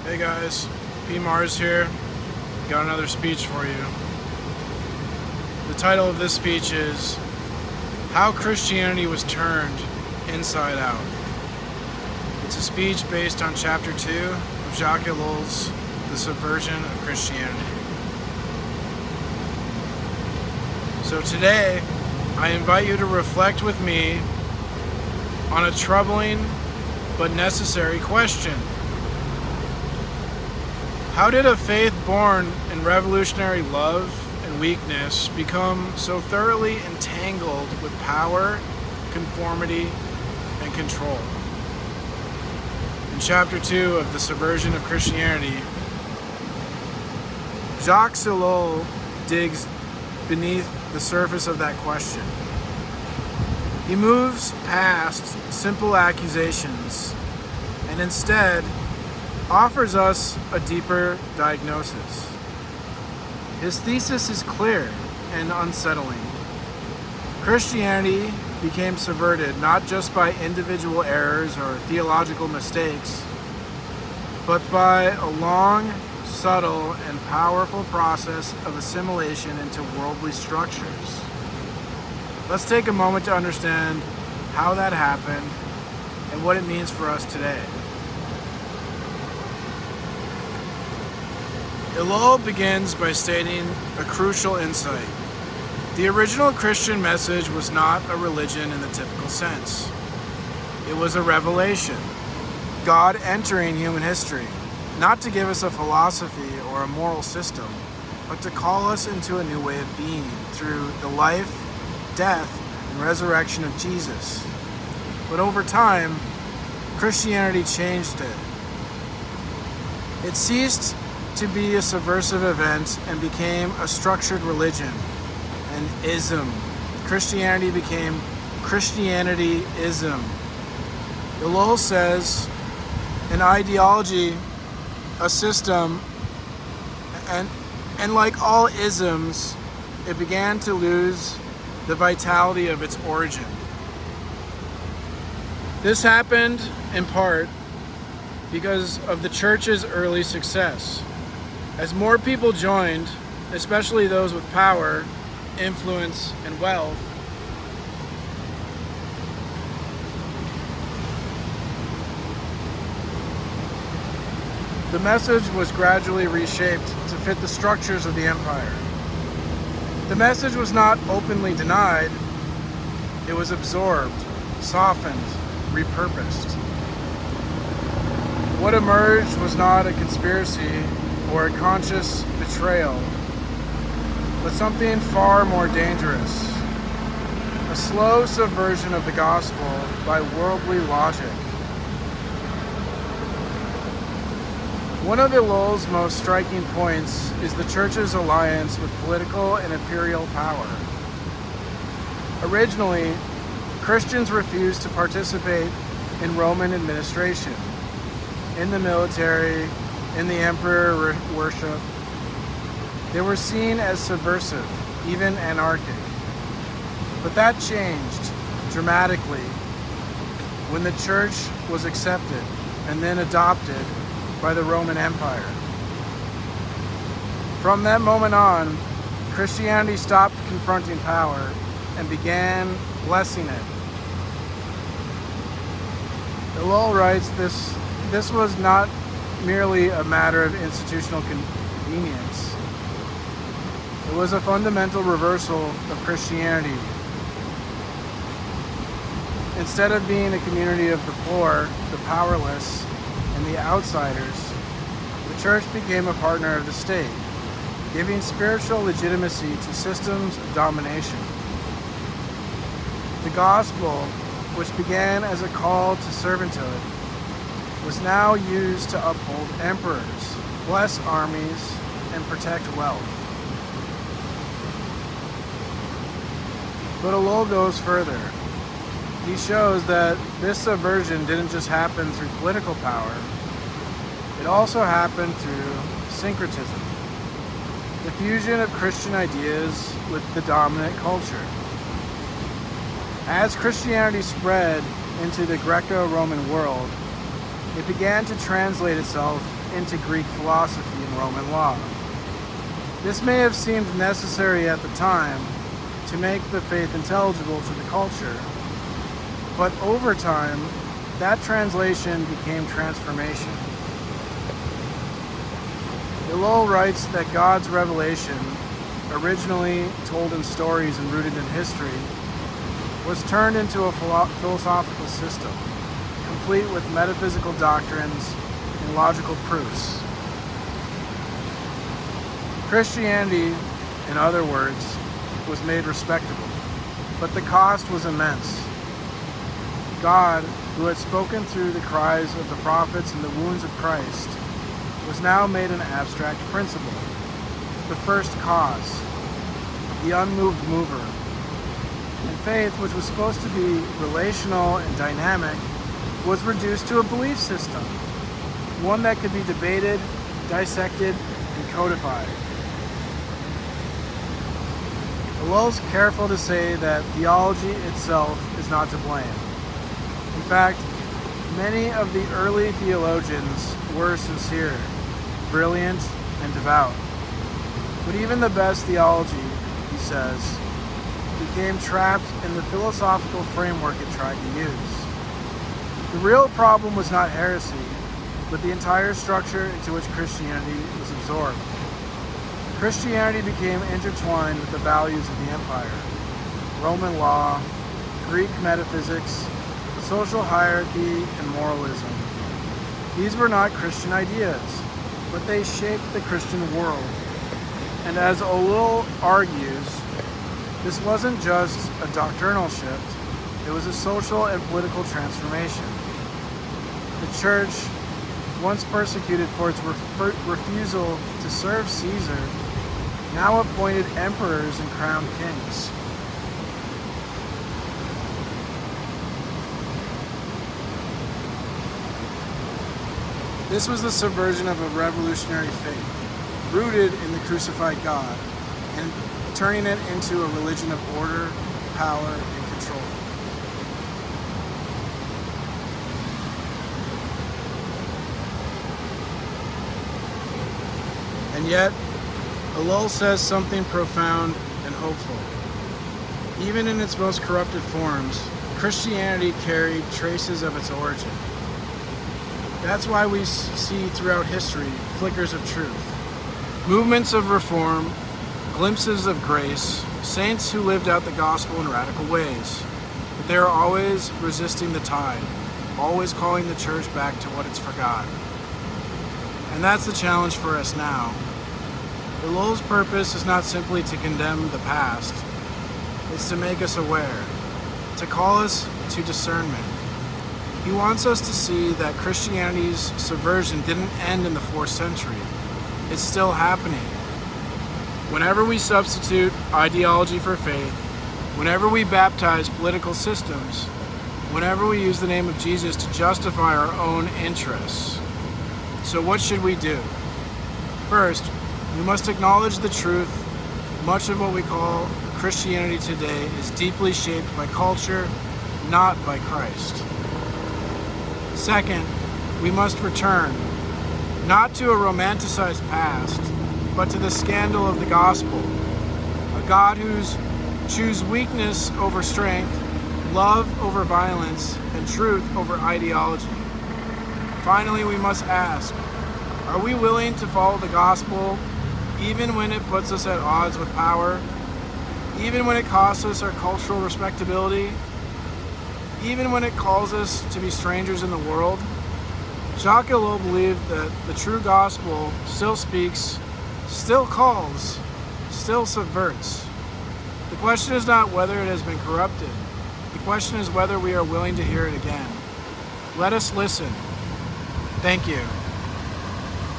Hey guys, P. Mars here. Got another speech for you. The title of this speech is How Christianity Was Turned Inside Out. It's a speech based on chapter 2 of Jacques Ellul's The Subversion of Christianity. So today, I invite you to reflect with me on a troubling but necessary question. How did a faith born in revolutionary love and weakness become so thoroughly entangled with power, conformity, and control? In chapter 2 of The Subversion of Christianity, Jacques Ellul digs beneath the surface of that question. He moves past simple accusations and instead offers us a deeper diagnosis. His thesis is clear and unsettling. Christianity became subverted not just by individual errors or theological mistakes, but by a long, subtle, and powerful process of assimilation into worldly structures. Let's take a moment to understand how that happened and what it means for us today. Ellul begins by stating a crucial insight. The original Christian message was not a religion in the typical sense. It was a revelation, God entering human history, not to give us a philosophy or a moral system, but to call us into a new way of being through the life, death, and resurrection of Jesus. But over time, Christianity changed it. It ceased to be a subversive event and became a structured religion, an ism. Christianity became Christianity-ism. Ellul says an ideology, a system, and like all isms, it began to lose the vitality of its origin. This happened in part because of the church's early success. As more people joined, especially those with power, influence, and wealth, the message was gradually reshaped to fit the structures of the empire. The message was not openly denied, it was absorbed, softened, repurposed. What emerged was not a conspiracy or a conscious betrayal, but something far more dangerous, a slow subversion of the gospel by worldly logic. One of Ellul's most striking points is the church's alliance with political and imperial power. Originally, Christians refused to participate in Roman administration, in the military, in the emperor worship. They were seen as subversive, even anarchic. But that changed dramatically when the church was accepted and then adopted by the Roman Empire. From that moment on, Christianity stopped confronting power and began blessing it. Ellul writes this was not merely a matter of institutional convenience. It was a fundamental reversal of Christianity. Instead of being a community of the poor, the powerless, and the outsiders, the church became a partner of the state, giving spiritual legitimacy to systems of domination. The gospel, which began as a call to servanthood, was now used to uphold emperors, bless armies, and protect wealth. But Ellul goes further. He shows that this subversion didn't just happen through political power, it also happened through syncretism, the fusion of Christian ideas with the dominant culture. As Christianity spread into the Greco-Roman world, it began to translate itself into Greek philosophy and Roman law. This may have seemed necessary at the time to make the faith intelligible to the culture, but over time, that translation became transformation. Hillel writes that God's revelation, originally told in stories and rooted in history, was turned into a philosophical system, complete with metaphysical doctrines and logical proofs. Christianity, in other words, was made respectable, but the cost was immense. God, who had spoken through the cries of the prophets and the wounds of Christ, was now made an abstract principle, the first cause, the unmoved mover. And faith, which was supposed to be relational and dynamic, was reduced to a belief system, one that could be debated, dissected, and codified. Hillel's careful to say that theology itself is not to blame. In fact, many of the early theologians were sincere, brilliant, and devout. But even the best theology, he says, became trapped in the philosophical framework it tried to use. The real problem was not heresy, but the entire structure into which Christianity was absorbed. Christianity became intertwined with the values of the empire: Roman law, Greek metaphysics, social hierarchy, and moralism. These were not Christian ideas, but they shaped the Christian world. And as Hillel argues, this wasn't just a doctrinal shift, it was a social and political transformation. The church, once persecuted for its refusal to serve Caesar, now appointed emperors and crowned kings. This was the subversion of a revolutionary faith, rooted in the crucified God, and turning it into a religion of order, power, and control. And yet, Hillel says something profound and hopeful. Even in its most corrupted forms, Christianity carried traces of its origin. That's why we see throughout history flickers of truth, movements of reform, glimpses of grace, saints who lived out the gospel in radical ways. But they are always resisting the tide, always calling the church back to what it's forgot. And that's the challenge for us now. Hillel's purpose is not simply to condemn the past, it's to make us aware, to call us to discernment. He wants us to see that Christianity's subversion didn't end in the 4th century. It's still happening. Whenever we substitute ideology for faith, whenever we baptize political systems, whenever we use the name of Jesus to justify our own interests. So what should we do? First, we must acknowledge the truth. Much of what we call Christianity today is deeply shaped by culture, not by Christ. Second, we must return, not to a romanticized past, but to the scandal of the gospel, a God who's chooses weakness over strength, love over violence, and truth over ideology. Finally, we must ask, are we willing to follow the gospel even when it puts us at odds with power, even when it costs us our cultural respectability, even when it calls us to be strangers in the world? Jacques Hillel believed that the true gospel still speaks, still calls, still subverts. The question is not whether it has been corrupted. The question is whether we are willing to hear it again. Let us listen. Thank you.